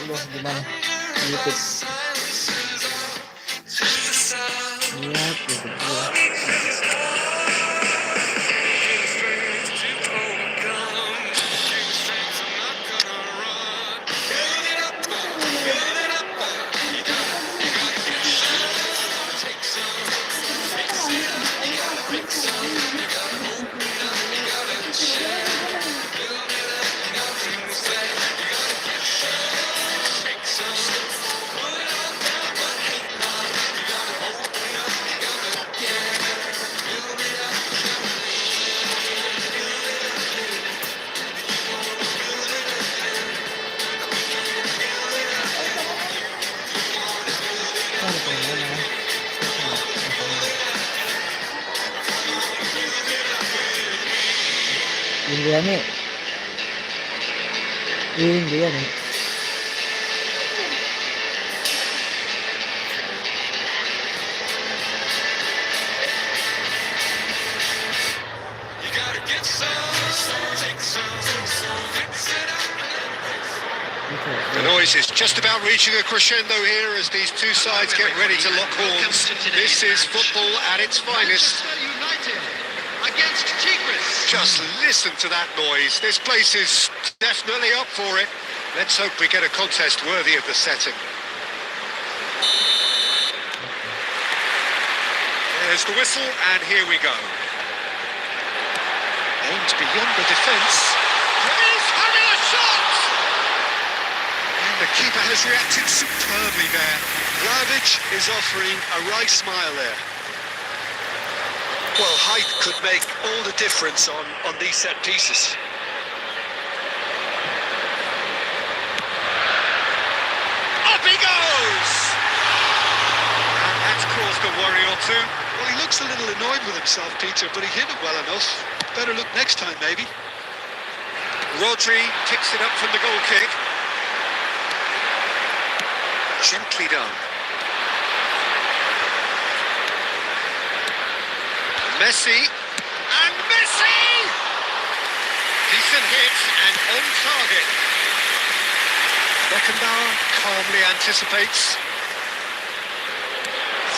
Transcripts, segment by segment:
Allah gimana? YouTube. Lihat YouTube gua. Ada pemain lah. India nih. India nih. The noise is just about reaching a crescendo here as these two sides get ready to lock horns. This is football at its finest. Just listen to that noise. This place is definitely up for it. Let's hope we get a contest worthy of the setting. There's the whistle, and here we go. Aimed beyond the defence. He's having a shot! And the keeper has reacted superbly there. Vlahovic is offering a right smile there. Well, height could make all the difference on these set pieces. Up he goes! And that's caused a worry or two. Well, he looks a little annoyed with himself, Peter, but he hit it well enough. Better look next time, maybe. Rodri kicks it up from the goal kick. Gently done. Messi, and Messi! Decent hit and on target. Beckenbauer calmly anticipates.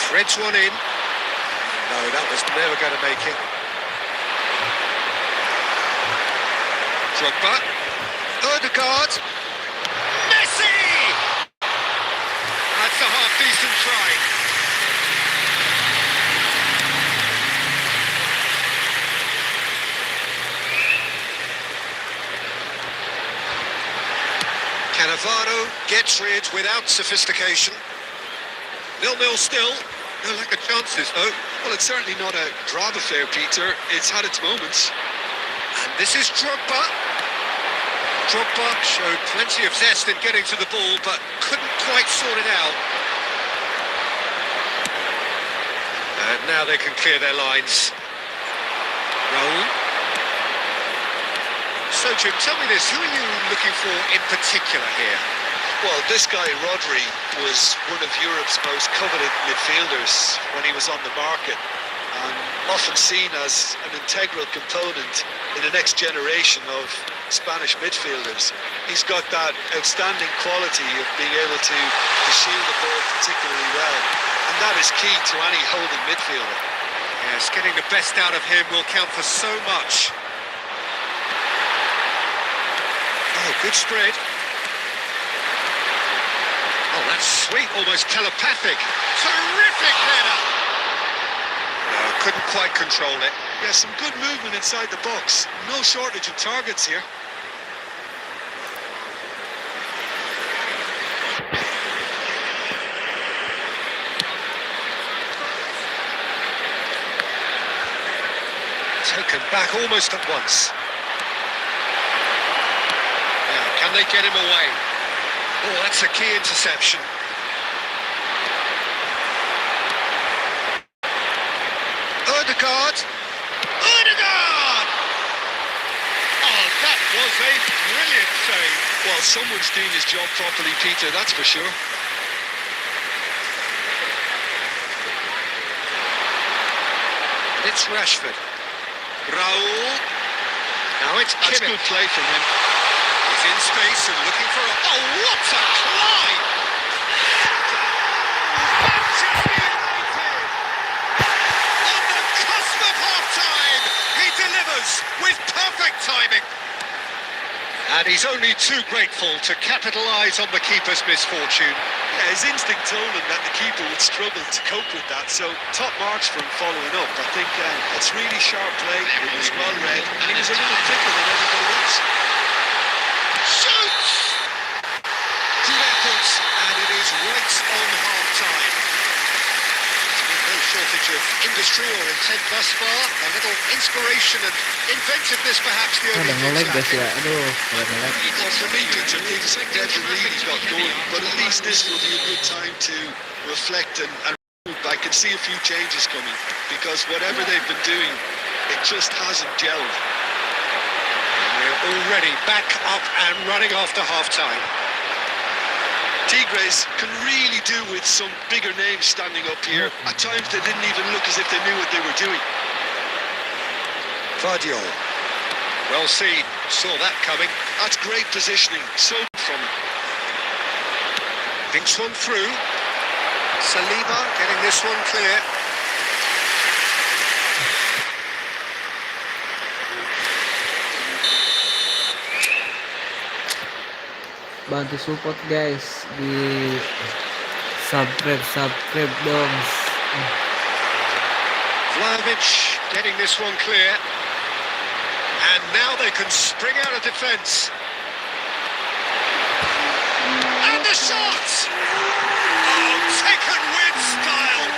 Threads one in. No, that was never going to make it. Drogba, Odegaard, Messi! That's a half-decent try. Cannavaro gets rid without sophistication. 0-0 still. No lack of chances, though. Well, it's certainly not a drab affair, Peter. It's had its moments. And this is Drogba. Drogba showed plenty of zest in getting to the ball, but couldn't quite sort it out. And now they can clear their lines. Raul. So, Jim, tell me this, who are you looking for in particular here? Well, this guy, Rodri, was one of Europe's most coveted midfielders when he was on the market, and often seen as an integral component in the next generation of Spanish midfielders. He's got that outstanding quality of being able to shield the ball particularly well, and that is key to any holding midfielder. Yes, getting the best out of him will count for so much. Oh, good spread. Oh, that's sweet, almost telepathic. Terrific header! No, couldn't quite control it. Yeah, some good movement inside the box. No shortage of targets here. Taken back almost at once. Now, can they get him away? Oh, that's a key interception. Odegaard! Odegaard! Oh, that was a brilliant save. Well, someone's doing his job properly, Peter, that's for sure. It's Rashford. Raul. Now it's That's Kimmich. good play from him. He's in space and looking for a... Oh, what a climb! Manchester United! On the cusp of half-time, he delivers with perfect timing. And he's only too grateful to capitalise on the keeper's misfortune. Yeah, his instinct told him that the keeper would struggle to cope with that, so top marks for him following up. I think it's really sharp play, it was well read, and he was a little quicker than everybody else. Shoots! Good efforts, and it is right on half-time. No shortage of industry or intent thus far. A little inspiration and inventiveness, perhaps the only Ada things nge-lag guys ya. lacking. Aduh, kalau nge-lag. Well, for me, Peter, things never really got going, but at least this will be a good time to reflect and I can see a few changes coming, because whatever they've been doing, it just hasn't gelled. We're already back up and running after half-time. Tigres can really do with some bigger names standing up here. At times they didn't even look as if they knew what they were doing. Vardio. Well seen, saw that coming. That's great positioning, so from him. Thinks one through. Saliba getting this one clear. Bantu support guys di subscribe dong. Vlahovic getting this one clear. And now they can spring out of defence. And the shot! Oh, taken with style.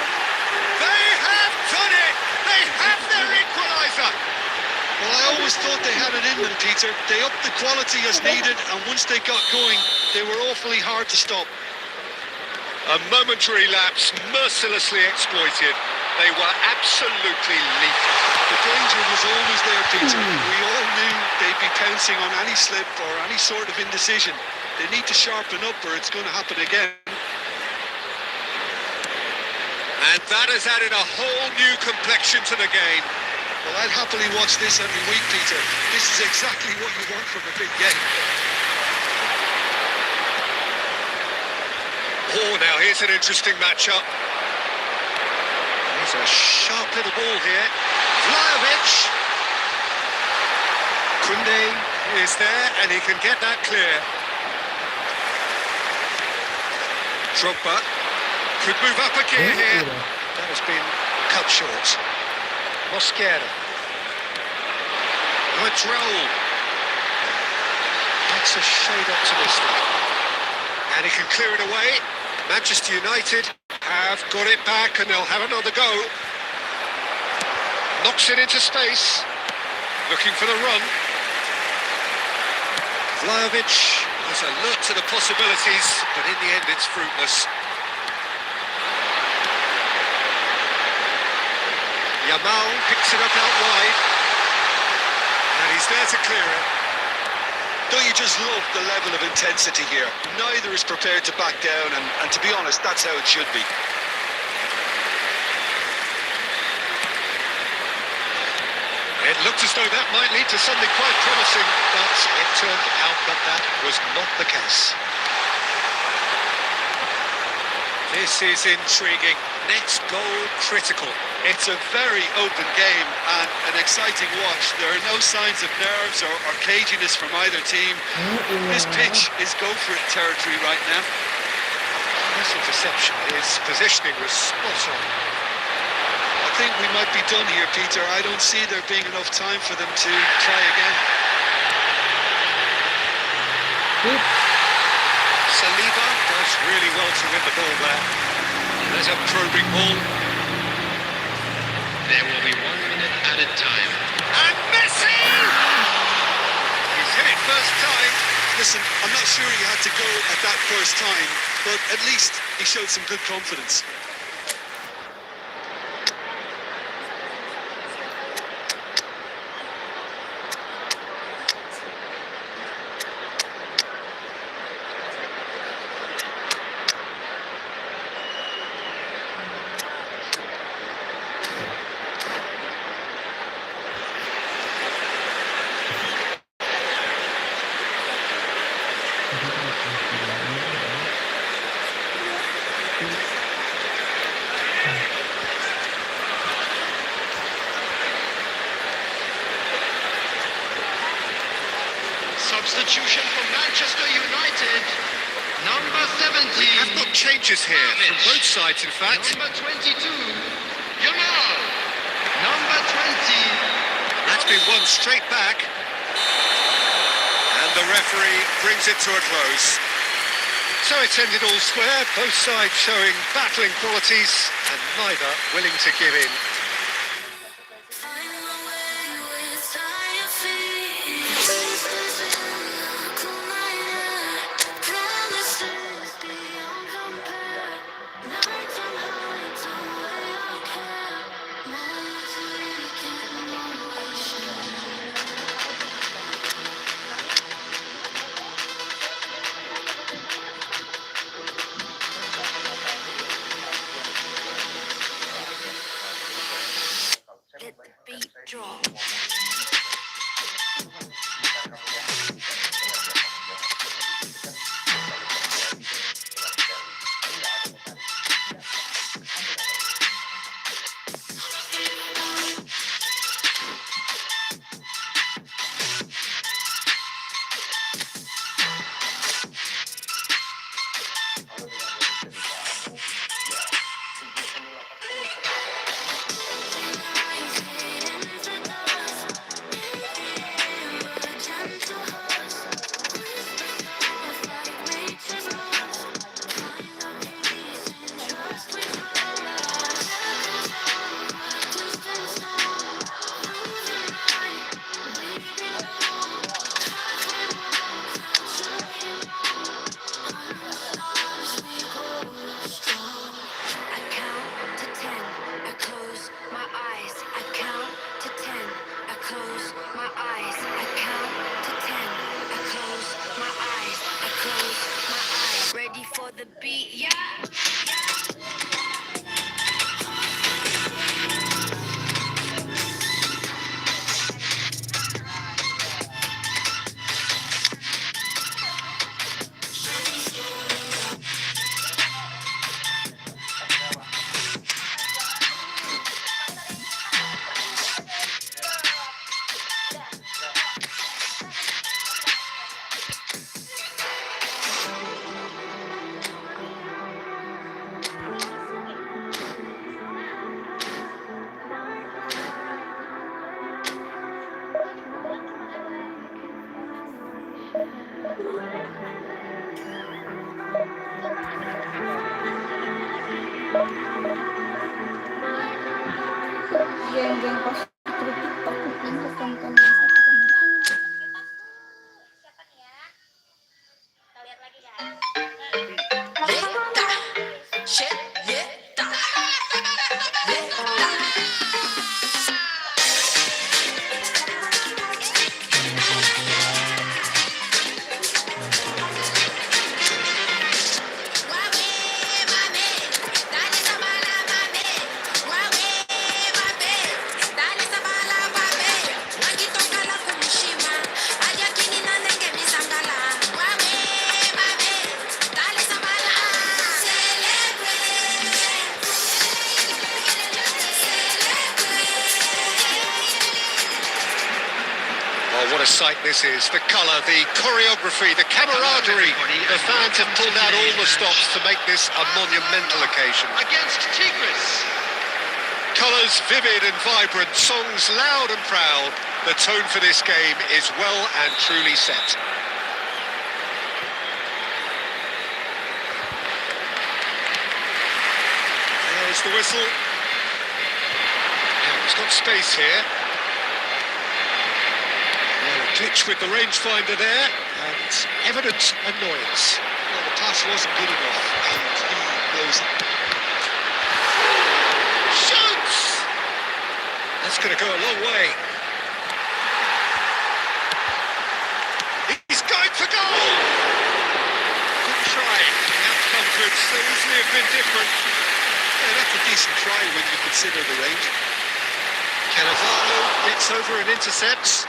They have done it. They have their equaliser. Well, I always thought they had it in them, Peter. They upped the quality as needed, and once they got going, they were awfully hard to stop. A momentary lapse, mercilessly exploited. They were absolutely lethal. The danger was always there, Peter. We all knew they'd be pouncing on any slip or any sort of indecision. They need to sharpen up or it's going to happen again. And that has added a whole new complexion to the game. Well, I'd happily watch this every week, Peter. This is exactly what you want from a big game. Oh, now here's an interesting matchup. There's a sharp little ball here. Vlahovic. Kunde is there, and he can get that clear. Drogba could move up a gear here. That has been cut short. Mosquera. Madrol. That's a shade optimistic. And he can clear it away. Manchester United have got it back and they'll have another go. Knocks it into space. Looking for the run. Vlahovic was alert to the possibilities, but in the end it's fruitless. Yamal picks it up out wide. And he's there to clear it. Don't you just love the level of intensity here? Neither is prepared to back down, and to be honest, that's how it should be. It looked as though that might lead to something quite promising, but it turned out that that was not the case. This is intriguing. Next goal critical. It's a very open game and an exciting watch. There are no signs of nerves or caginess from either team. This pitch is go-for-it territory right now. That's a deception. His positioning was spot on. I think we might be done here, Peter. I don't see there being enough time for them to try again. Saliba does really well to win the ball there. There's a probing ball. There will be 1 minute added time. And Messi! He's hit it first time. Listen, I'm not sure he had to go at that first time, but at least he showed some good confidence. Substitution for Manchester United. Number 17. We have got changes here from both sides, in fact. Number 22. Yamal. Number 20. That's been won straight back. And the referee brings it to a close. So it's ended all square, both sides showing battling qualities and neither willing to give in. Let the beat drop. Ready for the beat, yeah. Geng-geng pas TikTok itu konten satu teman. Kita lihat lagi guys. Oh, what a sight this is. The colour, the choreography, the camaraderie. The fans have pulled out all the stops to make this a monumental occasion. Against Tigris. Colours vivid and vibrant, songs loud and proud. The tone for this game is well and truly set. There's the whistle. Now he's got space here. Well, a glitch with the rangefinder there, and evident annoyance. Well, the pass wasn't good enough, and he knows it. Shoots! That's going to go a long way. He's going for goal! Good try. The outcome could so easily have been different. Yeah, that's a decent try when you consider the range. Cannavaro gets over and intercepts.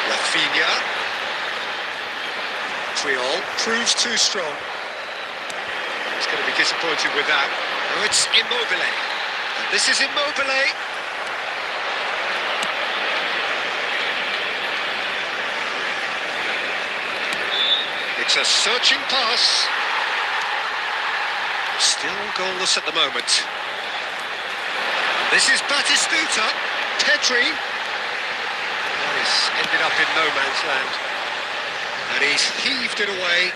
Rafinha. Montreal proves too strong. He's going to be disappointed with that. Oh, it's Immobile. And this is Immobile. It's a searching pass. Still goalless at the moment. This is Batistuta. Petri. That has ended up in no man's land. And he's heaved it away.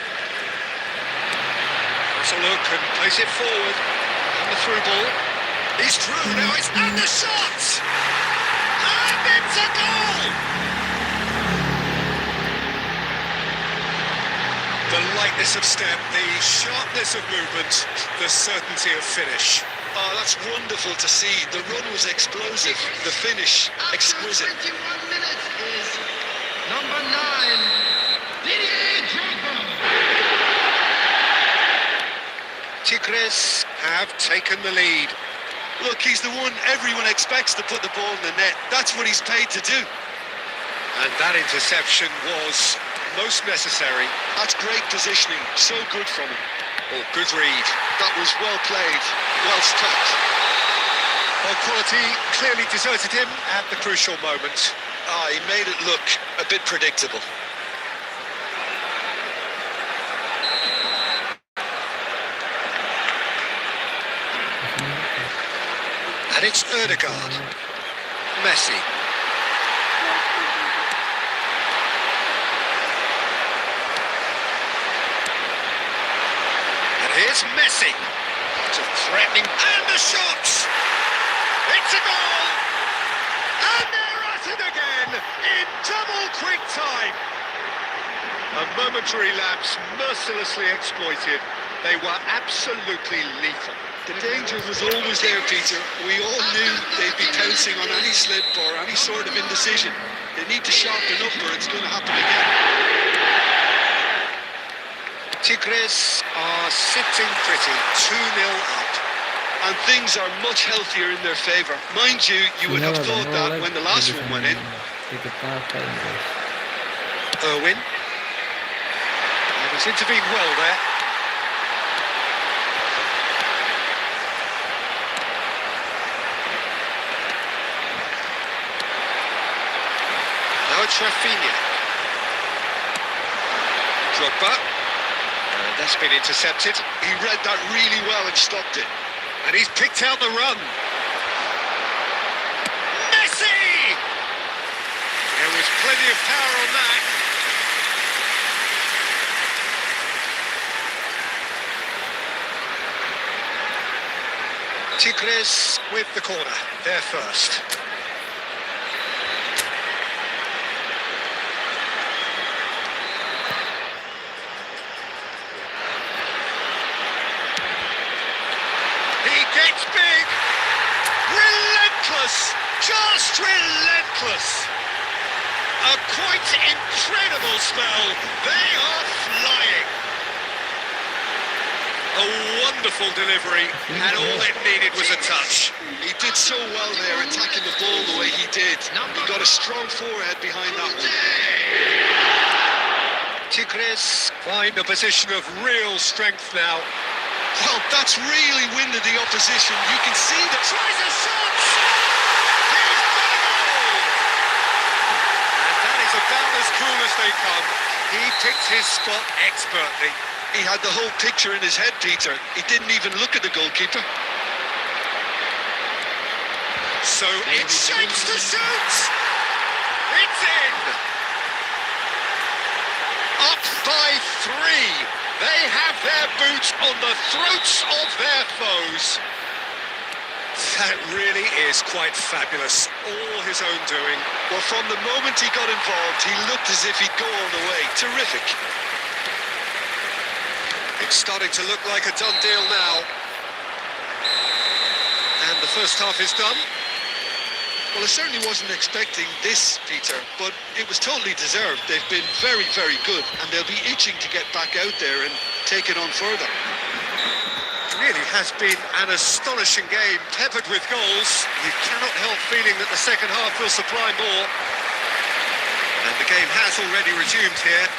Has a look and plays it forward. And the through ball. He's through now. It's and the shot. And it's a goal. The lightness of step, the sharpness of movement, the certainty of finish. Oh, that's wonderful to see. The run was explosive, the finish exquisite. 21 minutes is number 9, Didier Drogba. Tigres have taken the lead. Look, he's the one everyone expects to put the ball in the net. That's what he's paid to do. And that interception was most necessary. That's great positioning. So good from him. Oh, good read. That was well played, well stopped. Well, quality clearly deserted him at the crucial moment. Ah, he made it look a bit predictable. And it's Ødegaard. Messi. And here's Messi. It's a threatening... And the shot! It's a goal! And they're at it again in double quick time. A momentary lapse mercilessly exploited. They were absolutely lethal. The danger was always there, Peter. We all knew they'd be pouncing on any slip or any sort of indecision. They need to sharpen up or it's going to happen again. Tigres are sitting pretty, 2-0 up. And things are much healthier in their favour. Mind you, you would have thought that when the last one went in. Irwin. And he's intervened well there. Now it's Rafinha. Drogba. And that's been intercepted. He read that really well and stopped it. And he's picked out the run. Messi! There was plenty of power on that. Tigres with the corner. They're first. Gets big, relentless, just relentless. A quite incredible spell. They are flying. A wonderful delivery, and all it needed was a touch. He did so well there, attacking the ball the way he did. He got a strong forehead behind that one. Tigres find a position of real strength now. Well, that's really winded the opposition. You can see that. Tries a shot! He's got a goal! And that is about as cool as they come. He picked his spot expertly. He had the whole picture in his head, Peter. He didn't even look at the goalkeeper. So it shapes to shoot! It's in! Up by 3. They have their boots on the throats of their foes. That really is quite fabulous. All his own doing. Well, from the moment he got involved, he looked as if he'd go all the way. Terrific. It's starting to look like a done deal now. And the first half is done. Well, I certainly wasn't expecting this, Peter, but it was totally deserved. They've been very, very good, and they'll be itching to get back out there and take it on further. It really has been an astonishing game, peppered with goals. You cannot help feeling that the second half will supply more. And the game has already resumed here.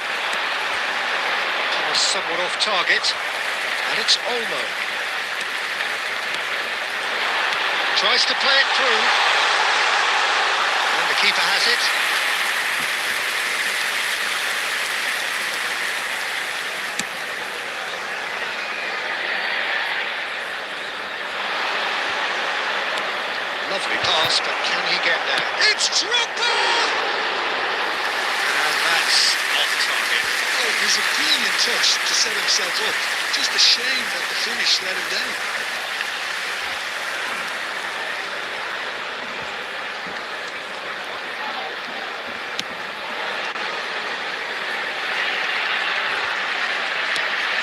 somewhat off target. And it's Olmo. Tries to play it through. And the keeper has it. Lovely pass, but can he get there? It's Drogba! And that's off target. Oh, it was a brilliant touch to set himself up. Just a shame that the finish let him down.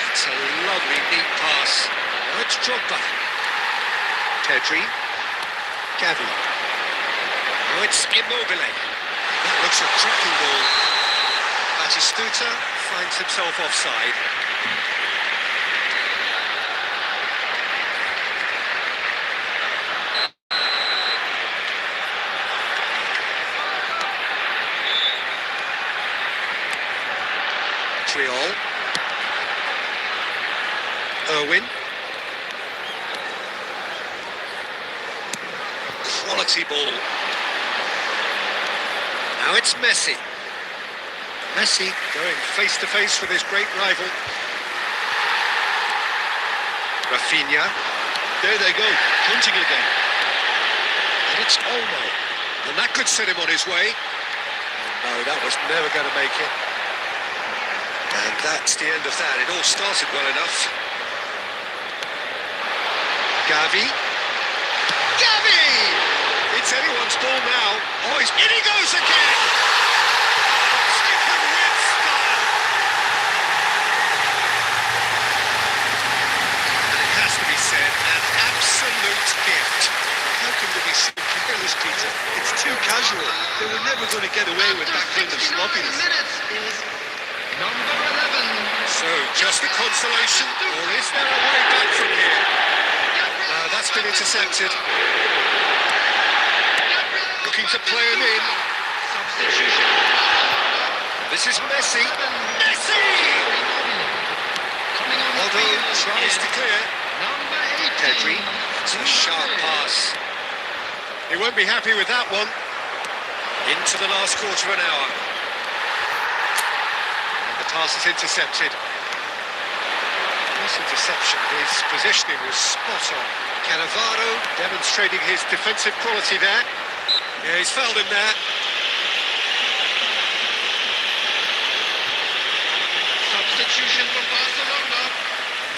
It's a lovely, neat pass. Now it's Drogba. Pedri. Gavi. Now it's Immobile. That looks a cracking ball. Batistuta finds himself offside. Triol. Irwin. Quality ball. Now it's Messi. Messi going face to face with his great rival. Rafinha. There they go, punting again. And it's Olmo. And that could set him on his way. No, that was never going to make it. And that's the end of that. It all started well enough. Gavi. Gavi! It's anyone's ball now. Oh, in he goes again! Taken with style. And it has to be said, an absolute gift. How can they be so careless, Peter? It's too casual. They were never going to get away with that kind of 69 sloppiness. minutes is number 11. So, just a consolation, or is there a way back from here? No, that's been intercepted. Looking to play him in. Substitution. This is Messi. Messi! Coming on the Although field tries is to clear. number 18. Pedri. It's a sharp pass. He won't be happy with that one. Into the last quarter of an hour. And the pass is intercepted. Nice interception. His positioning was spot on. Cannavaro demonstrating his defensive quality there. Yeah, he's fouled him there. Substitution for Barcelona.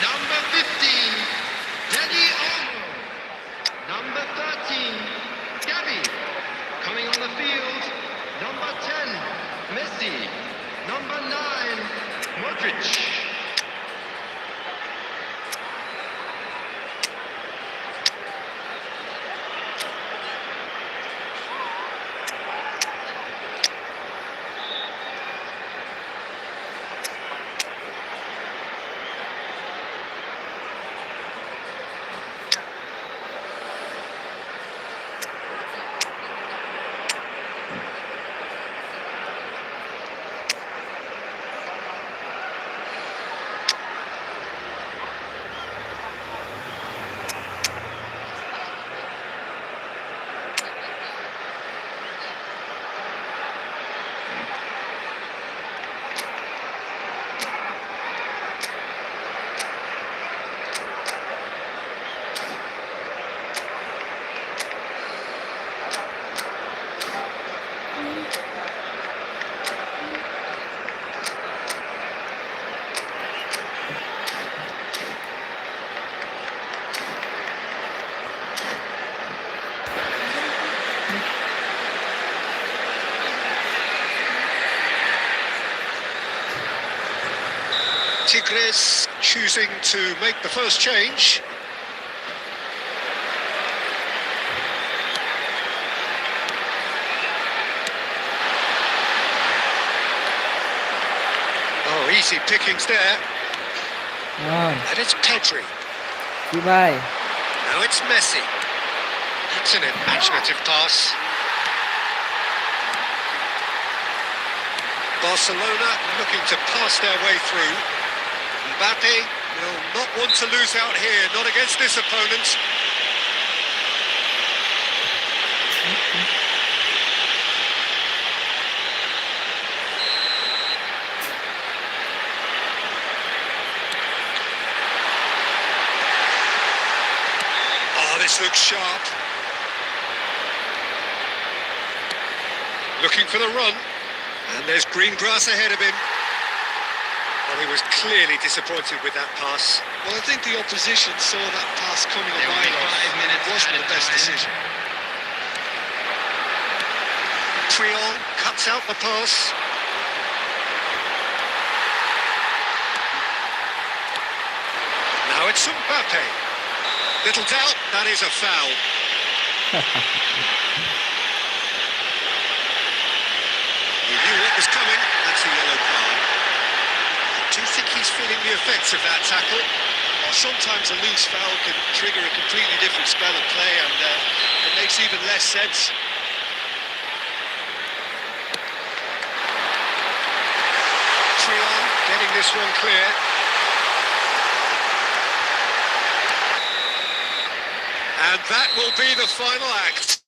Number 15, Dani Olmo. Number 13, Gavi. Coming on the field, number 10, Messi. Number 9, Modric. Tigres choosing to make the first change. Oh, easy pickings there. Yan. And it's Pedri. Tibay. Now it's Messi. That's an imaginative pass. Barcelona looking to pass their way through. Mbappe will not want to lose out here, not against this opponent. Oh, this looks sharp. Looking for the run, and there's green grass ahead of him. Well, he was clearly disappointed with that pass. Well, I think the opposition saw that pass coming a There will mile be off. 5 minutes It wasn't added the best time. decision. Trion cuts out the pass. Now it's Mbappe. Little doubt, that is a foul. He knew what was coming, that's a yellow card. Do you think he's feeling the effects of that tackle? Well, sometimes a loose foul can trigger a completely different spell of play, and it makes even less sense. Trion getting this one clear. And that will be the final act.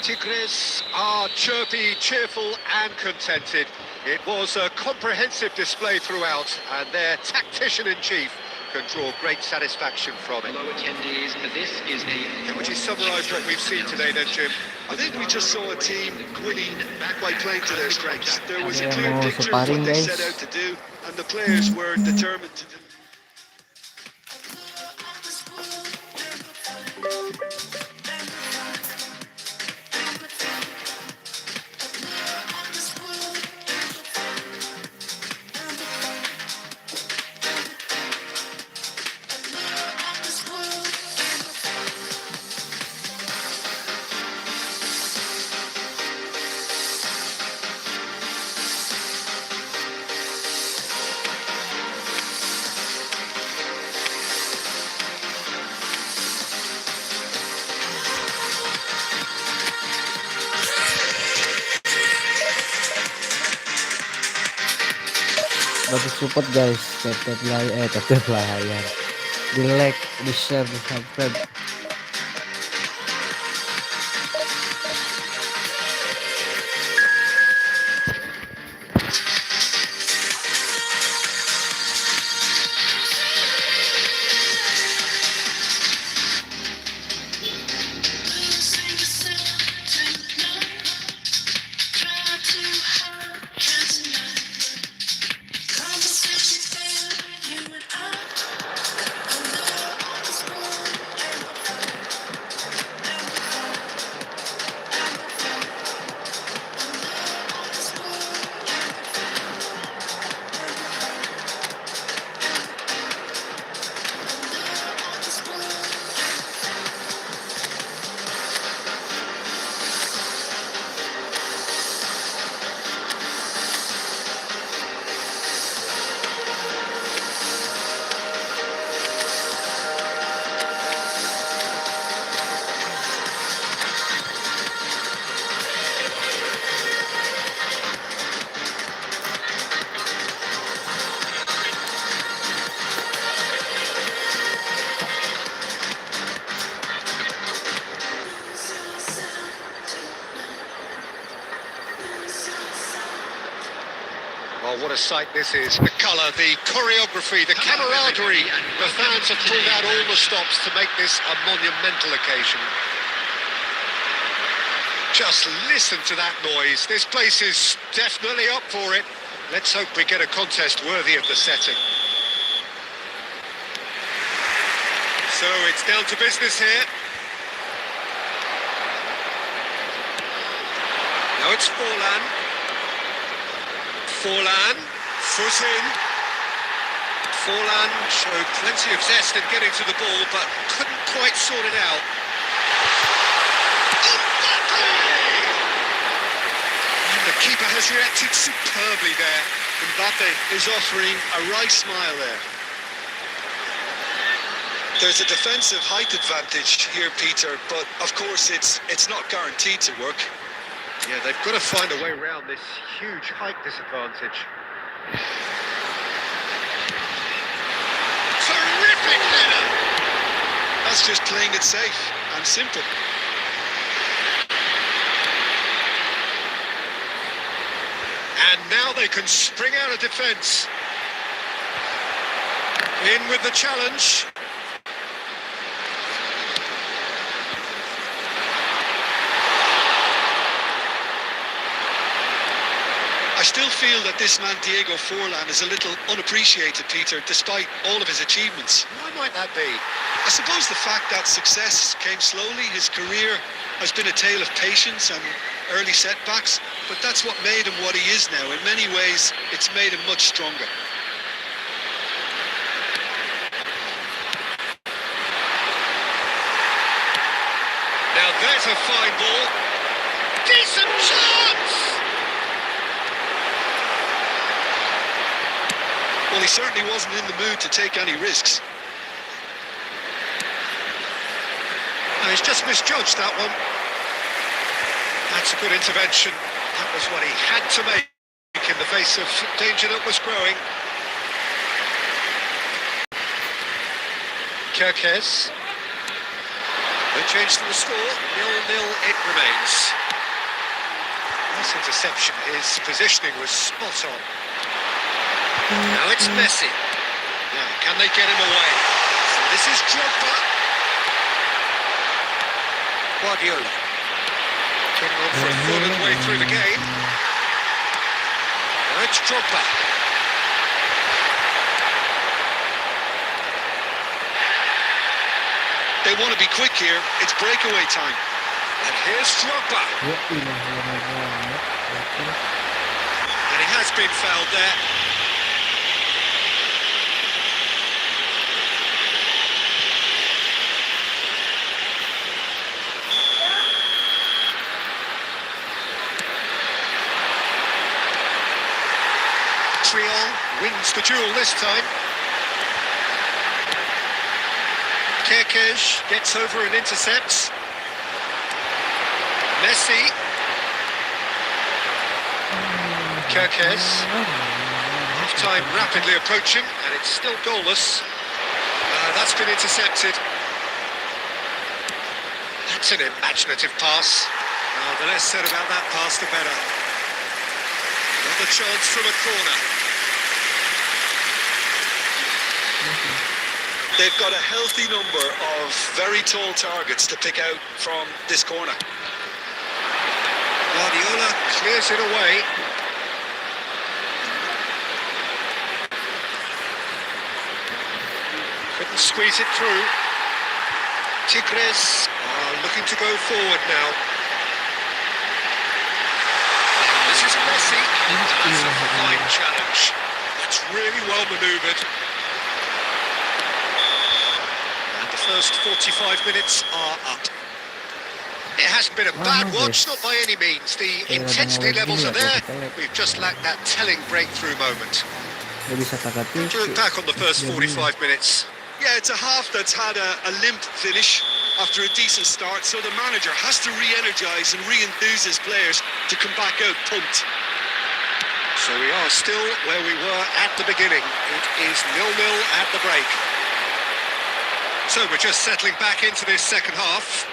Tigres are chirpy, cheerful and contented. It was a comprehensive display throughout, and their tactician-in-chief can draw great satisfaction from it. Hello attendees, this is a... How would you summarise what we've seen today then, Jim? I think we just saw a team winning by playing to their strengths. There was a clear Ayan, picture of sparring, what they guys. set out to do, and the players were determined to do. Bagi support guys, tap layar, di like, di share, di subscribe. Oh, what a sight this is. The colour, the choreography, the camaraderie. The fans have pulled out all the stops to make this a monumental occasion. Just listen to that noise. This place is definitely up for it. Let's hope we get a contest worthy of the setting. So it's down to business here. Now it's Forlan. Forlan, foot in. Forlan showed plenty of zest in getting to the ball, but couldn't quite sort it out. And the keeper has reacted superbly there. Mbappe is offering a right smile there. There's a defensive height advantage here, Peter, but of course it's not guaranteed to work. Yeah, they've got to find a way around this huge height disadvantage. That's just playing it safe and simple. And now they can spring out of defence. In with the challenge. I still feel that this man Diego Forlan is a little unappreciated, Peter, despite all of his achievements. Why might that be? I suppose the fact that success came slowly, his career has been a tale of patience and early setbacks, but that's what made him what he is now. In many ways, it's made him much stronger. Now there's a fine ball. Decent chance! Well, he certainly wasn't in the mood to take any risks. And he's just misjudged that one. That's a good intervention. That was what he had to make in the face of danger that was growing. Kirkes. No change to the score. 0-0 it remains. Nice interception. His positioning was spot on. Now it's Messi. Now, can they get him away? So this is Drogba. Guardiola. Getting on for a third of the way through the game. Now it's Drogba. They want to be quick here. It's breakaway time. And here's Drogba. And he has been fouled there. Triol wins the duel this time. Kirkes gets over and intercepts. Messi. Kirkes. Half-time rapidly approaching, and it's still goalless. That's been intercepted. That's an imaginative pass. The less said about that pass, the better. Another chance from a corner. They've got a healthy number of very tall targets to pick out from this corner. Guardiola clears it away. Couldn't squeeze it through. Tigres are looking to go forward now. This is Messi. That's a fine challenge. That's really well manoeuvred. And the first 45 minutes are up. It hasn't been a bad watch, not by any means. The intensity levels are there. We've just lacked that telling breakthrough moment. To look back on the first 45 minutes. Yeah, it's a half that's had a limp finish after a decent start, so the manager has to re-energise and re-enthuse his players to come back out pumped. So we are still where we were at the beginning. It is 0-0 at the break. So we're just settling back into this second half.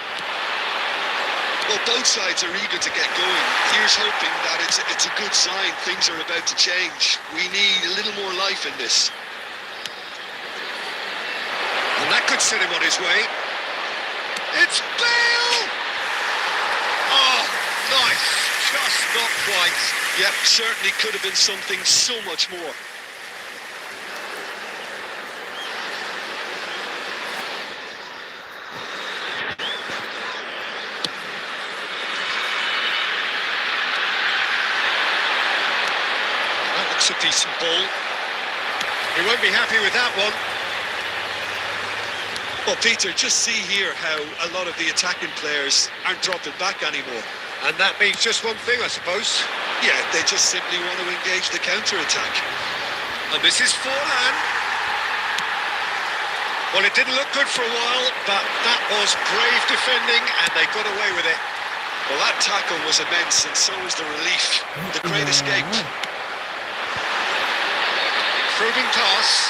Well, both sides are eager to get going. Here's hoping that it's a good sign. Things are about to change. We need a little more life in this. And that could set him on his way. It's Bale! Oh, nice. Just not quite. Yep, certainly could have been something so much more. That looks a decent ball. He won't be happy with that one. Well, Peter, just see here how a lot of the attacking players aren't dropping back anymore. And that means just one thing, I suppose. Yeah, they just simply want to engage the counter-attack. And this is Forlan. Well, it didn't look good for a while, but that was brave defending, and they got away with it. Well, that tackle was immense, and so was the relief. The great escape. Improving pass.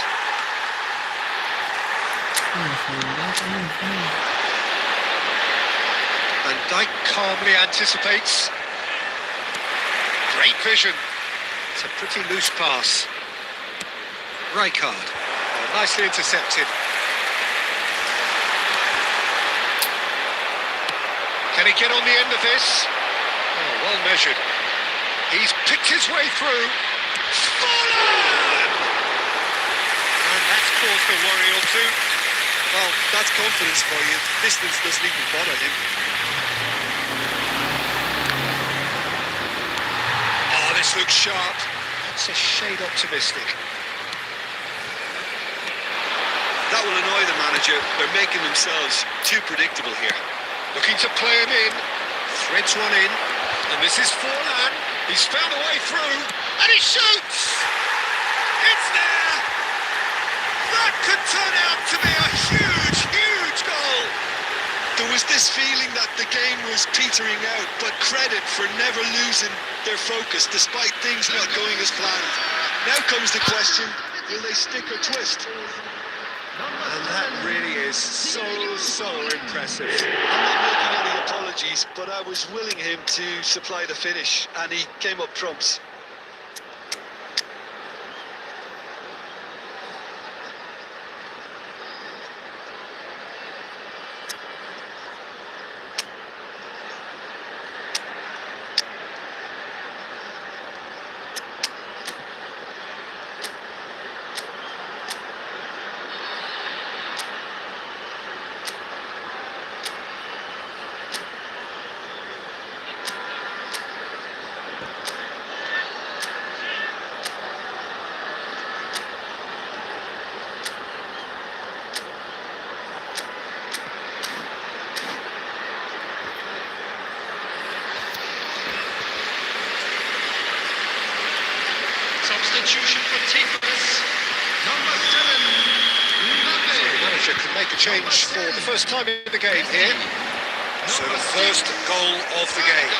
And Dyke calmly anticipates. Great vision. It's a pretty loose pass. Rijkaard. Oh, nicely intercepted. Can he get on the end of this? Oh, well measured. He's picked his way through. Fallen! And that's caused a worry or two. Well, that's confidence for you. Distance doesn't even bother him. Oh, this looks sharp. That's a shade optimistic. That will annoy the manager. They're making themselves too predictable here. Looking to play him in. Threads one in. And this is Forlan. He's found a way through. And he shoots! It's there! That could turn out to be a huge, huge goal! There was this feeling that the game was petering out, but credit for never losing their focus despite things not going as planned. Now comes the question, will they stick or twist? And that really is so impressive. I'm not making any apologies, but I was willing him to supply the finish, and he came up trumps. Substitution for Tigres. Number 7, Mbappe. The manager can make a change for the first time in the game here. So the first goal of the game.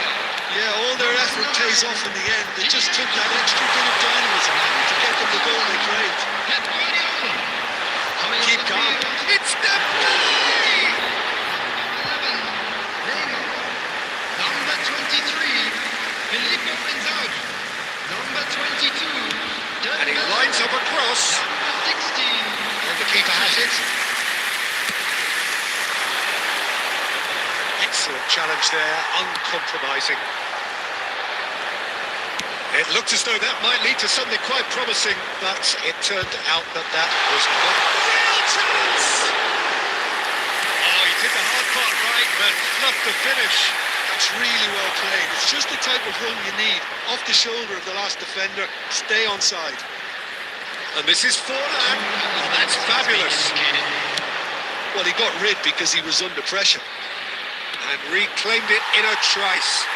Yeah, all their effort pays off in the end. They just took that extra bit of dynamism to get them the goal they craved. Pep Guardiola. Coming Keep on the calm. field. It's Dembele! Number 11, Neymar. Number 23, Filippo Inzaghi. Number 22, And he lines up a cross. Number 16, And the keeper has it. Excellent challenge there, uncompromising. It looked as though that might lead to something quite promising, but it turned out that that was not. Real chance! Oh, he did the hard part right, but fluffed the finish. That's really well played. It's just the type of run you need. Off the shoulder of the last defender, stay onside. And this is Forlan. Oh, that's fabulous. Well, he got rid because he was under pressure. And reclaimed it in a trice.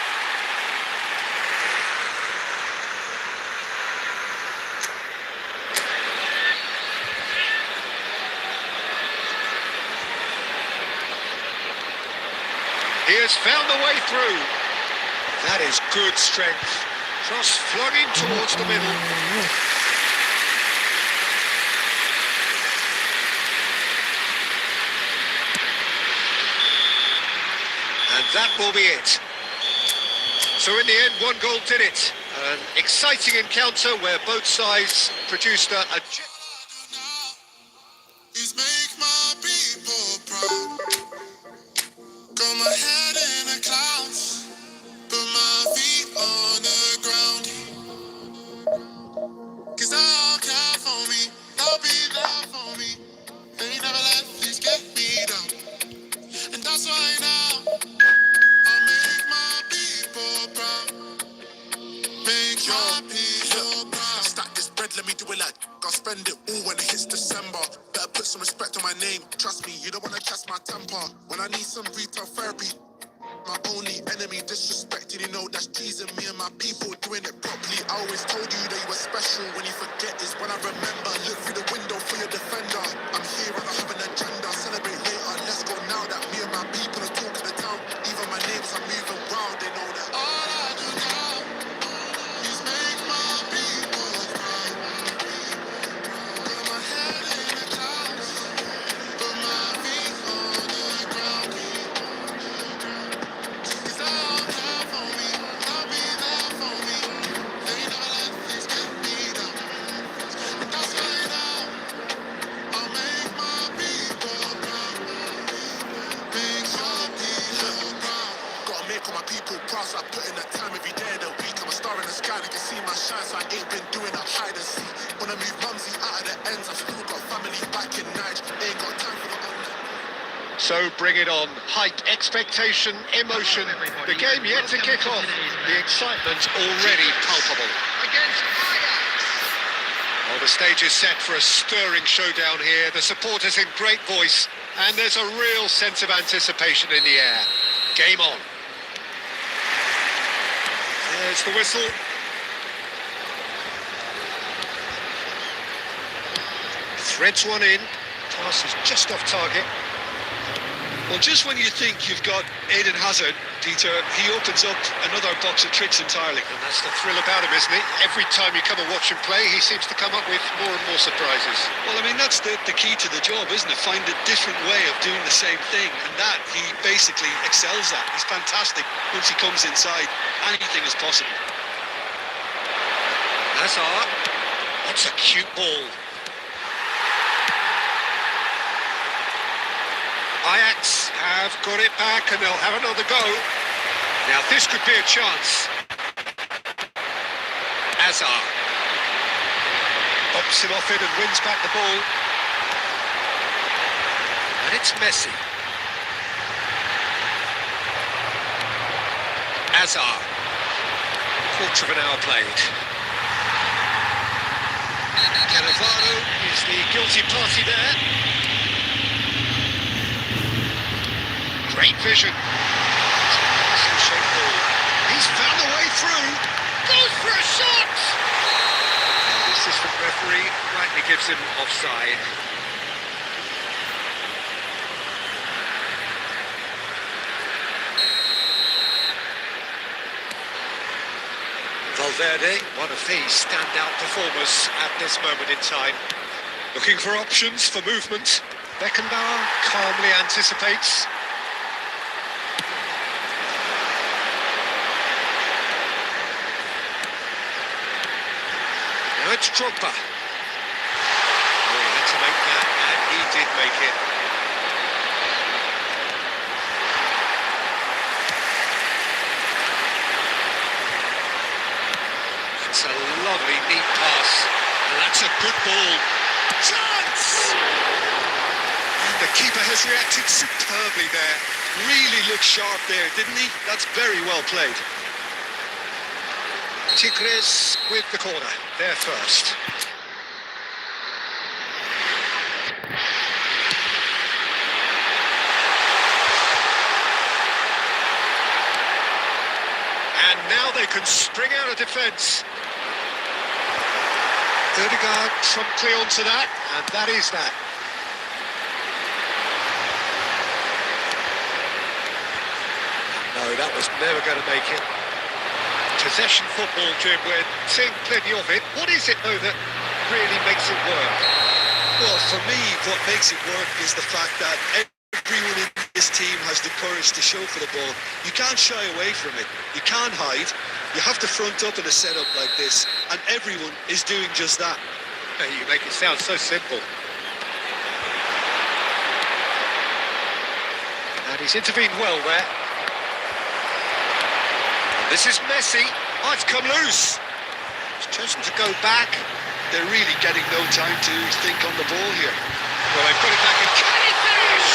He has found a way through. That is good strength. Cross flung in towards the middle. And that will be it. So in the end, one goal did it. An exciting encounter where both sides produced a Is make my people proud. Got my head in the clouds, put my feet on the ground. 'Cause they'll care for me, they'll be there for me. They never let this get me down. And that's why now I make my people proud. Make my people proud. Stack this bread, let me do it like I'll spend it all when it hits December. Better put some respect on my name. Trust me, you don't wanna catch my temper. When I need some retail therapy, my only enemy disrespected, you know that's G's and me and my people doing it properly. I always told you that you were special. When you forget is when I remember. Look through the window for your defender. I'm here, I don't have an agenda. Celebrate later, let's go now that me and my people are talking the town. Even my neighbors are moving wild, they know that. All I do now is make my people proud. Put my head in the clouds, put my So bring it on. Hype, expectation, emotion. The game yet to kick off. The excitement already palpable. Against Ajax. Well, the stage is set for a stirring showdown here. The supporters in great voice, and there's a real sense of anticipation in the air. Game on. There's the whistle. Threads one in. Pass is just off target. Well, just when you think you've got Eden Hazard, Dieter, he opens up another box of tricks entirely. And that's the thrill about him, isn't it? Every time you come and watch him play, he seems to come up with more and more surprises. Well, I mean, that's the key to the job, isn't it? Find a different way of doing the same thing. And that he basically excels at. He's fantastic. Once he comes inside, anything is possible. Hazard. That's a cute ball. Ajax have got it back and they'll have another go. Now this could be a chance. Hazard bumps him off it and wins back the ball. And it's Messi. Hazard. Quarter of an hour played. Cannavaro is the guilty party there. Great vision. He's found a way through. Goes for a shot. The assistant referee rightly gives him offside. Valverde, one of the standout performers at this moment in time. Looking for options for movement. Beckenbauer calmly anticipates. Now it's Drogba. Oh, he had to make that, and he did make it. It's a lovely, neat pass. And that's a good ball. Chance! And the keeper has reacted superbly there. Really looked sharp there, didn't he? That's very well played. Tigres with the corner, they're first. And now they can spring out of defence. Odegaard promptly onto that, and that is that. No, that was never going to make it. Possession football, Jim, we're seeing plenty of it. What is it, though, that really makes it work? Well, for me, what makes it work is the fact that everyone in this team has the courage to show for the ball. You can't shy away from it. You can't hide. You have to front up in a setup like this, and everyone is doing just that. Hey, you make it sound so simple. And he's intervened well there. This is Messi. Oh, it's come loose. He's chosen to go back. They're really getting no time to think on the ball here. Well, they've got it back in. Can he finish?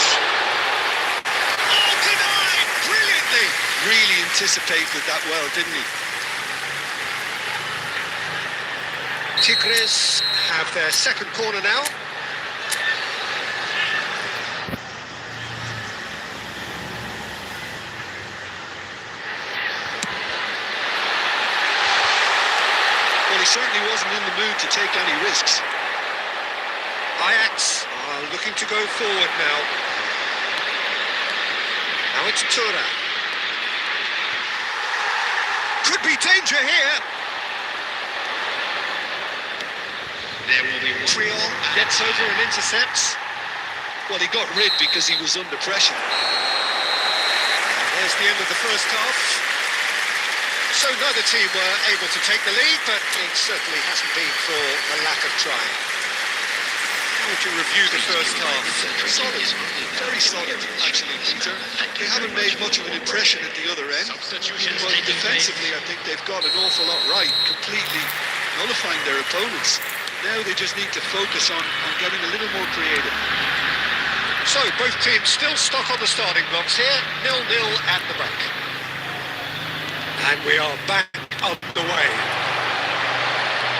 Oh, denied! Brilliantly! Really anticipated that well, didn't he? Tigres have their second corner now. He certainly wasn't in the mood to take any risks. Ajax are looking to go forward now. Now it's Tura. Could be danger here. There will be Triol gets over and intercepts. Well, he got rid because he was under pressure. And there's the end of the first half. So neither team were able to take the lead, but it certainly hasn't been for the lack of trying. How would you review the first half? Solid, very solid, actually, Peter. They haven't made much of an impression at the other end, but defensively I think they've got an awful lot right, completely nullifying their opponents. Now they just need to focus on getting a little more creative. So, both teams still stuck on the starting blocks here, 0-0 at the break. And we are back underway.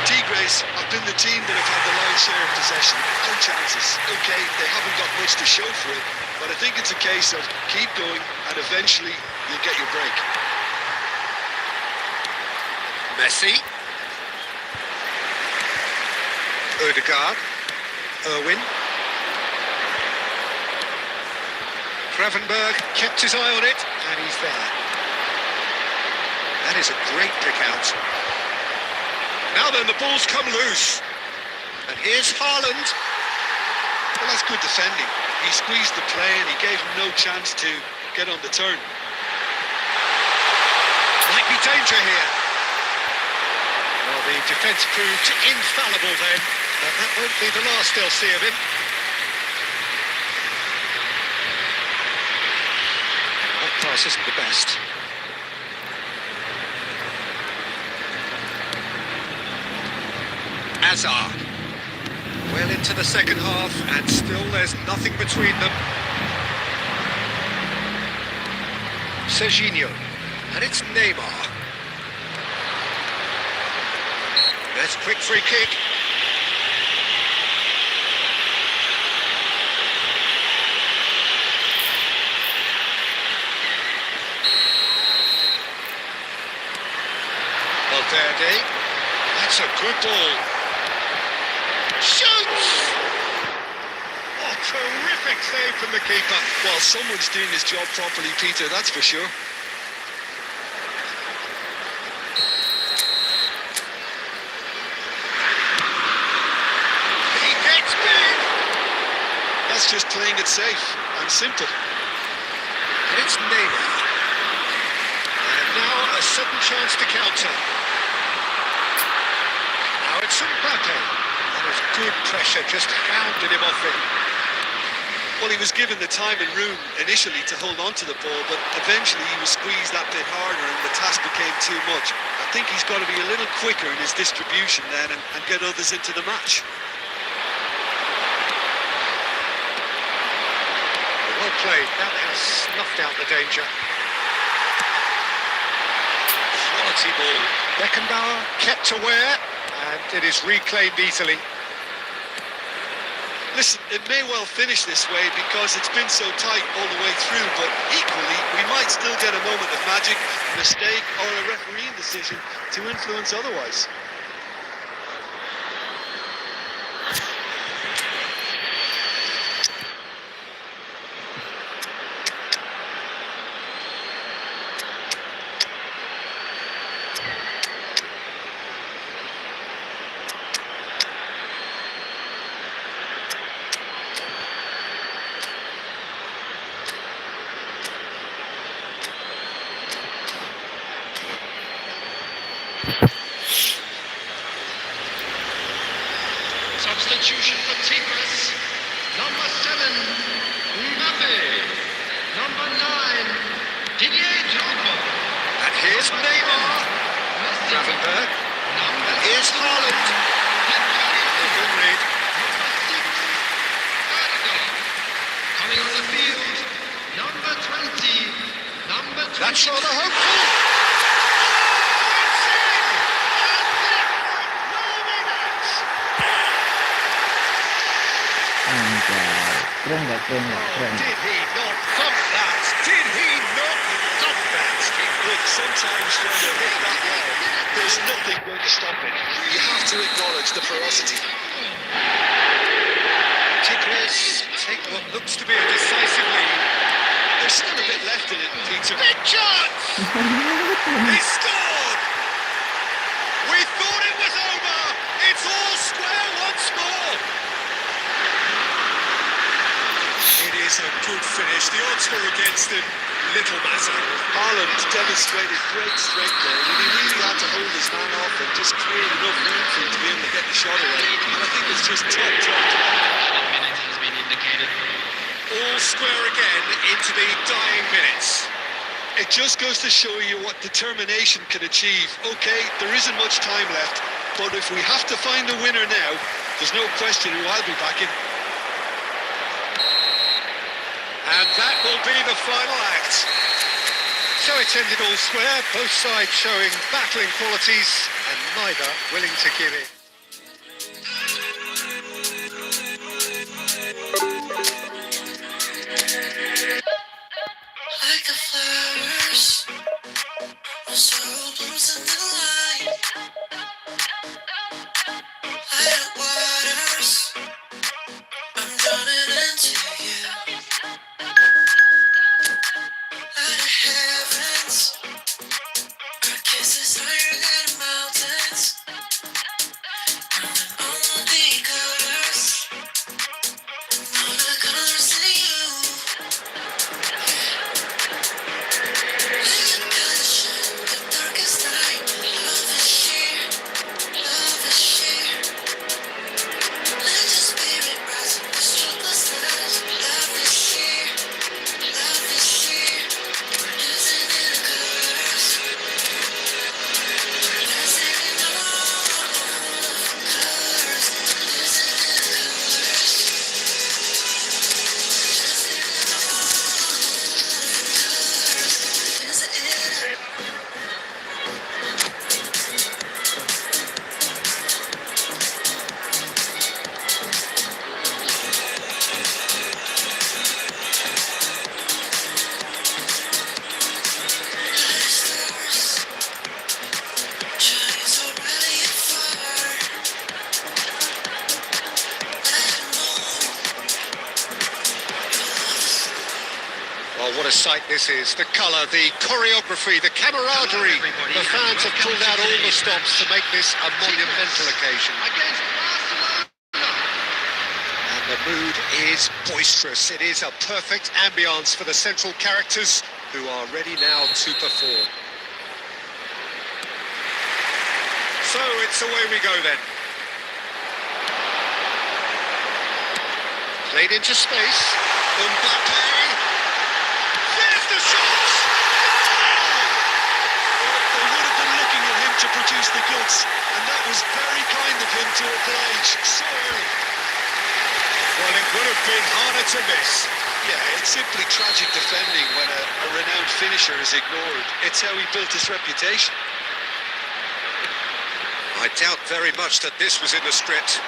Tigres have been the team that have had the lion's share of possession. No chances. Okay, they haven't got much to show for it, but I think it's a case of keep going and eventually you'll get your break. Messi. Odegaard. Irwin. Gravenberg kept his eye on it, and he's there. That is a great pick out. Now then, the ball's come loose. And here's Haaland. Well, that's good defending. He squeezed the play and he gave him no chance to get on the turn. Might be danger here. Well, the defence proved infallible then, but that won't be the last they'll see of him. That pass isn't the best. Hazard. Well into the second half, and still there's nothing between them. Serginho. And it's Neymar. That's a quick free kick. Valverde. That's a good ball. Shoots! Oh, terrific save from the keeper. Well, someone's doing his job properly, Peter, that's for sure. He gets big! That's just playing it safe and simple. And it's Neymar. And now a sudden chance to counter. Now it's Mbappe. That was good pressure, just hounded him off it. Well, he was given the time and room initially to hold on to the ball, but eventually he was squeezed that bit harder and the task became too much. I think he's got to be a little quicker in his distribution then and get others into the match. Well played, that has snuffed out the danger. Quality ball. Beckenbauer kept aware, and it is reclaimed easily. Listen, it may well finish this way because it's been so tight all the way through, but equally, we might still get a moment of magic, a mistake, or a refereeing decision to influence otherwise. Substitution for Tigres. Number 7, Mbappe. Number 9, Didier Drogba. And here's Neymar. Gravenberg. And here's Haaland. Good read. Coming on the field, number 20. Number 20. That's rather hopeful. Keren nggak? Keren nggak? Keren. Did he not thump that? Did he not thump that? Look, sometimes when you hit that well, there's nothing going to stop it. You have to acknowledge the ferocity. Tigres take what looks to be a decisive lead. There's still a bit left in it, Peter. Big chance! He scored! We thought it was over! It's all square once more! It is a good finish. The odds were against him. Little matter. Haaland demonstrated great strength there. He really had to hold his man off and just create enough room for him to be able to get the shot away. And I think it's just top. Minute has been indicated. All square again into the dying minutes. It just goes to show you what determination can achieve. Okay, there isn't much time left, but if we have to find a winner now, there's no question who I'll be backing. And that will be the final act. So it's ended all square, both sides showing battling qualities and neither willing to give in. Like the flowers, my soul blooms in the light. Like the waters, I'm drowning into you. Like the heavens, our kisses higher than the mountains. Running on the colors, all the colors in you. Like the colors, the darkest night. Love is sheer, love is sheer. Let your spirit rise and destroy the stars. Love is sheer, love is sheer. We're dancing in the colors, dancing in all the colors, dancing in the colors, dancing in all the colors, dancing in. Well, what a sight this is. The colour, the choreography, the camaraderie. The fans have pulled out all the stops to make this a monumental occasion. Against Barcelona. And the mood is boisterous. It is a perfect ambience for the central characters who are ready now to perform. So it's away we go then. Played into space. Mbappe. There's the shot! They would have been looking at him to produce the goods, and that was very kind of him to oblige so early. Well, it would have been harder to miss. Yeah, it's simply tragic defending when a renowned finisher is ignored. It's how he built his reputation. I doubt very much that this was in the script.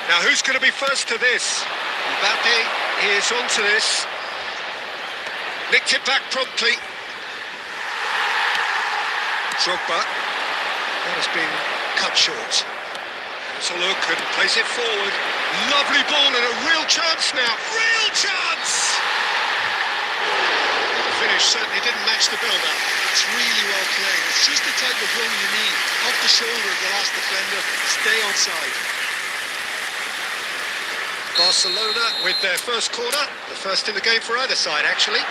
Now, who's going to be first to this? Mbappe is onto this. Nicked it back promptly. Drogba. That has been cut short. Has a look and plays it forward. Lovely ball and a real chance now. Real chance! The finish certainly didn't match the build-up. It's really well played. It's just the type of run you need. Off the shoulder of the last defender, stay onside. Barcelona with their first corner. The first in the game for either side, actually.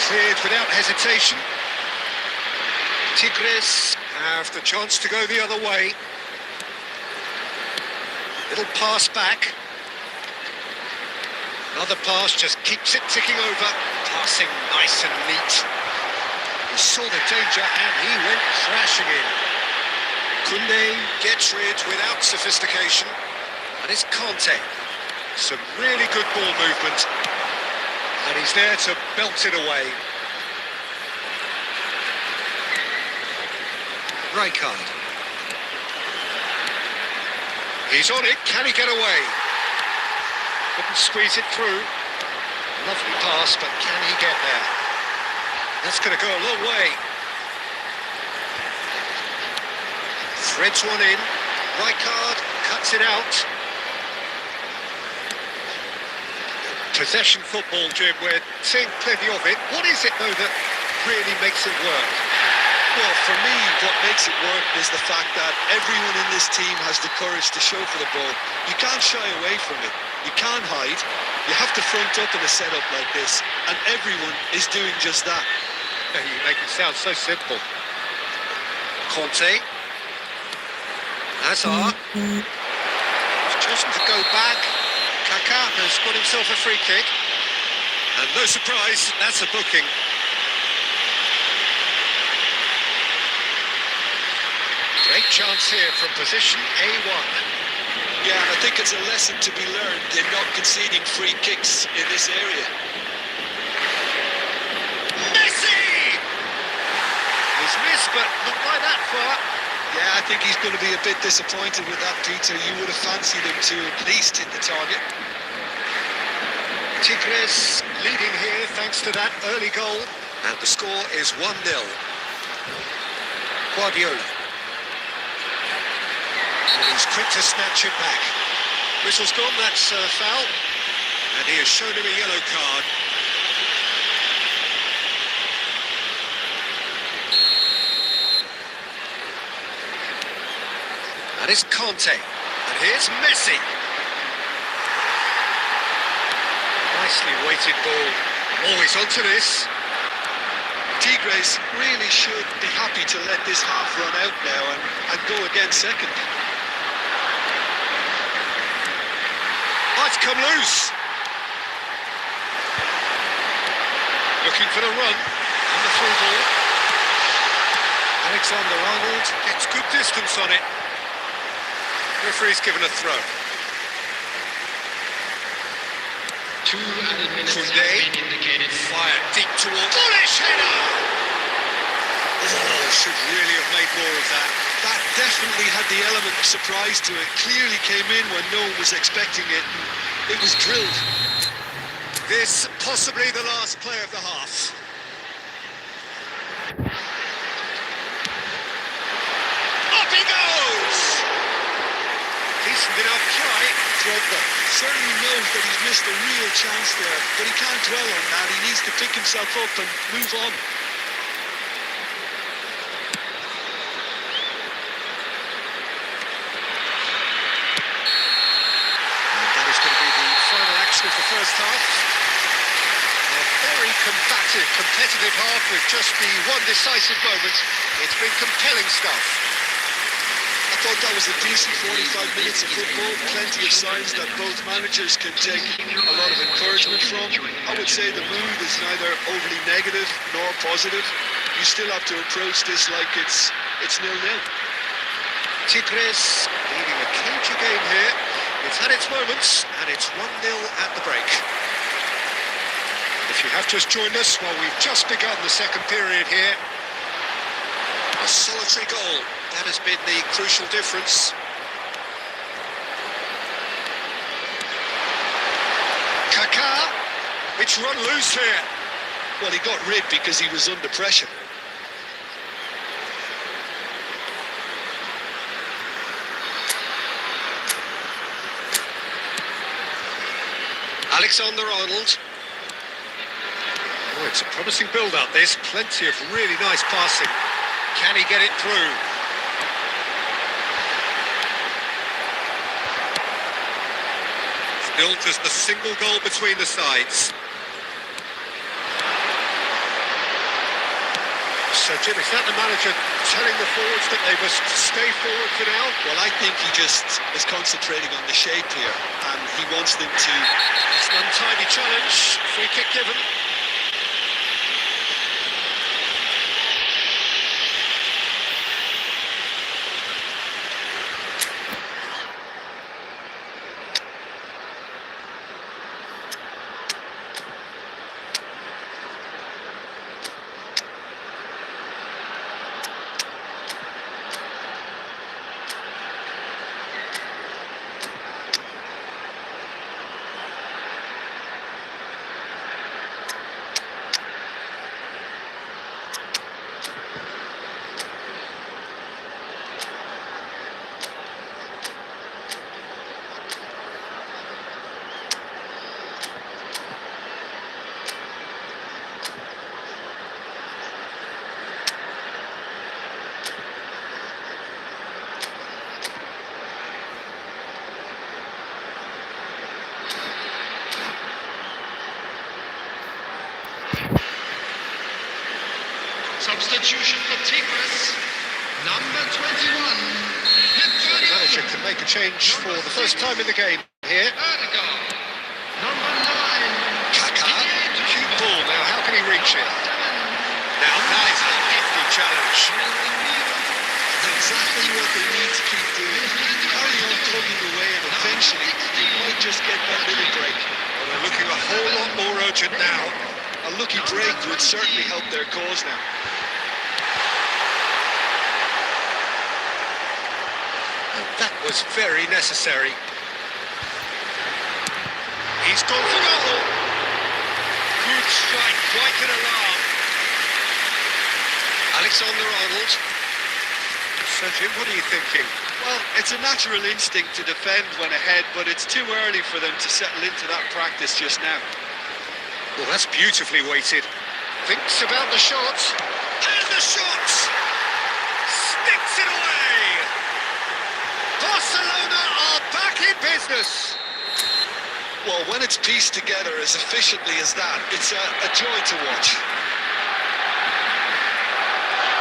Cleared without hesitation. Tigres have the chance to go the other way. Little pass back. Another pass just keeps it ticking over. Passing nice and neat. He saw the danger and he went crashing in. Koundé gets rid without sophistication. And it's Conte. Some really good ball movement. And he's there to belt it away. Rijkaard. He's on it. Can he get away? Couldn't squeeze it through. Lovely pass, but can he get there? That's going to go a long way. Threads one in. Rijkaard cuts it out. Possession football, Jim, we're seeing plenty of it. What is it, though, that really makes it work? Well, for me, what makes it work is the fact that everyone in this team has the courage to show for the ball. You can't shy away from it. You can't hide. You have to front up in a setup like this, and everyone is doing just that. You make it sound so simple. Conte. Hazard. He's chosen to go back. Can Kaká has got himself a free kick. And no surprise, that's a booking. Great chance here from position A1. Yeah, I think it's a lesson to be learned in not conceding free kicks in this area. Messi! He's missed, but not by that far. Yeah, I think he's going to be a bit disappointed with that, Peter. You would have fancied him to at least hit the target. Tigres leading here thanks to that early goal. And the score is 1-0. Guardiola. And he's quick to snatch it back. Whistle's gone, that's a foul. And he has shown him a yellow card. And it's Conte. And here's Messi. Nicely weighted ball. Always onto this. Tigres really should be happy to let this half run out now and go again second. Might come loose. Looking for the run. And the through ball. Alexander-Arnold gets good distance on it. Referee's given a throw. Two added minutes have Koundé. been indicated. Fired deep towards. Bullish header! Oh, should really have made more of that. That definitely had the element of surprise to it. Clearly came in when no one was expecting it. It was drilled. This possibly the last play of the half. Up he goes! Decent enough try. Drogba certainly knows that he's missed a real chance there, but he can't dwell on that. He needs to pick himself up and move on. And that is going to be the final action of the first half. A very combative, competitive half with just the one decisive moment. It's been compelling stuff. I thought that was a decent 45 minutes of football. Plenty of signs that both managers can take a lot of encouragement from. I would say the mood is neither overly negative nor positive. You still have to approach this like it's 0-0. Tigres leading a cagey game here. It's had its moments, and it's 1-0 at the break. If you have just joined us, well, we've just begun the second period here. A solitary goal. That has been the crucial difference. Kaká, it's run loose here. Well, he got rid because he was under pressure. Alexander-Arnold. Oh, it's a promising build-up, this. Plenty of really nice passing. Can he get it through? Still just a single goal between the sides. So, Jim, is that the manager telling the forwards that they must stay forward for now? Well, I think he just is concentrating on the shape here, and he wants them to... It's an untidy challenge. Free kick given. Substitution for Tigres, number 21. So the manager can make a change for the first time in the game here. Erdogan. reach it. Now that is a hefty challenge. Exactly what they need to keep doing. Carry on tugging away, and eventually they might just get that little break. Well, they're looking a whole lot more urgent now. A lucky break would certainly help their cause now. And that was very necessary. He's gone for goal. Good strike, quite an alarm. Alexander-Arnold. So Jim, what are you thinking? Well, it's a natural instinct to defend when ahead, but it's too early for them to settle into that practice just now. Well, that's beautifully weighted. Thinks about the shot. And the shot! Sticks it away! Barcelona are back in business! Well, when it's pieced together as efficiently as that, it's a joy to watch.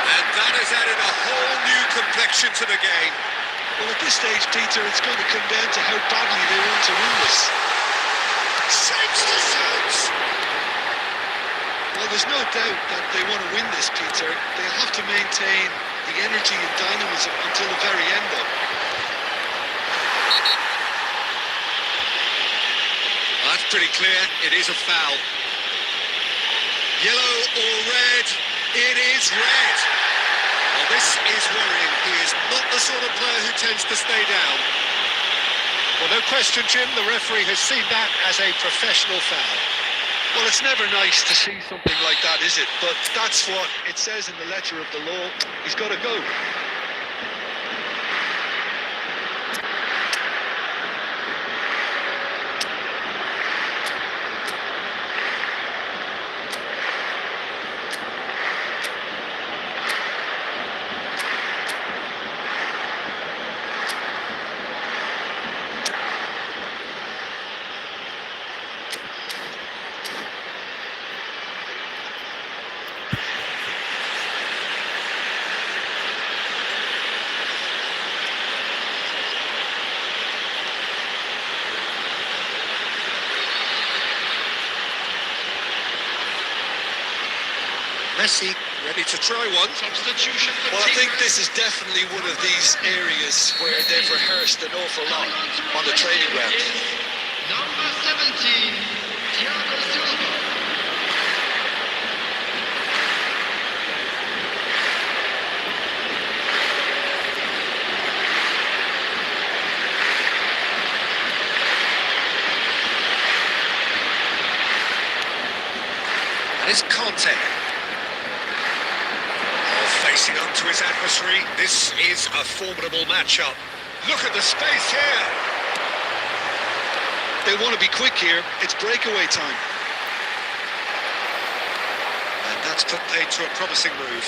And that has added a whole new complexion to the game. Well, at this stage, Peter, it's going to come down to how badly they want to win this. Shapes the shoots! Well, there's no doubt that they want to win this, Peter. They'll have to maintain the energy and dynamism until the very end, though. That's pretty clear. It is a foul. Yellow or red? It is red. Well, this is worrying. He is not the sort of player who tends to stay down. Well, no question, Jim, the referee has seen that as a professional foul. Well, it's never nice to see something like that, is it? But that's what it says in the letter of the law. He's got to go. Messi ready to try one. Substitution for Well, I think Tigres. this is definitely one of these areas where they've rehearsed an awful lot on the training ground. Number 17, Thiago Silva. And it's Conte. Facing up to his adversary, this is a formidable matchup. Look at the space here. They want to be quick here. It's breakaway time. And that's put paid to a promising move.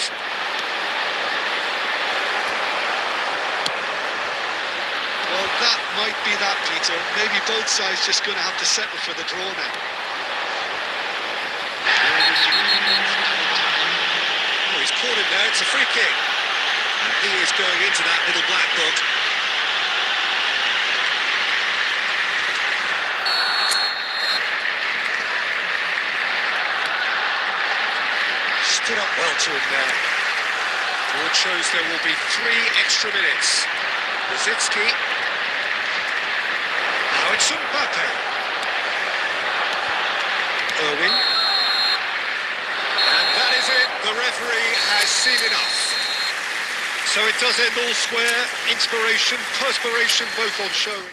Well, that might be that, Peter. Maybe both sides just going to have to settle for the draw now. Oh, he's caught him there, it's a free kick. And he is going into that little black book. Stood up well to him there. Board shows there will be 3 extra minutes. Rosicki. Now it's Mbappe. Irwin. And that is it. The referee has seen enough. So it does end all square. Inspiration, perspiration, both on show.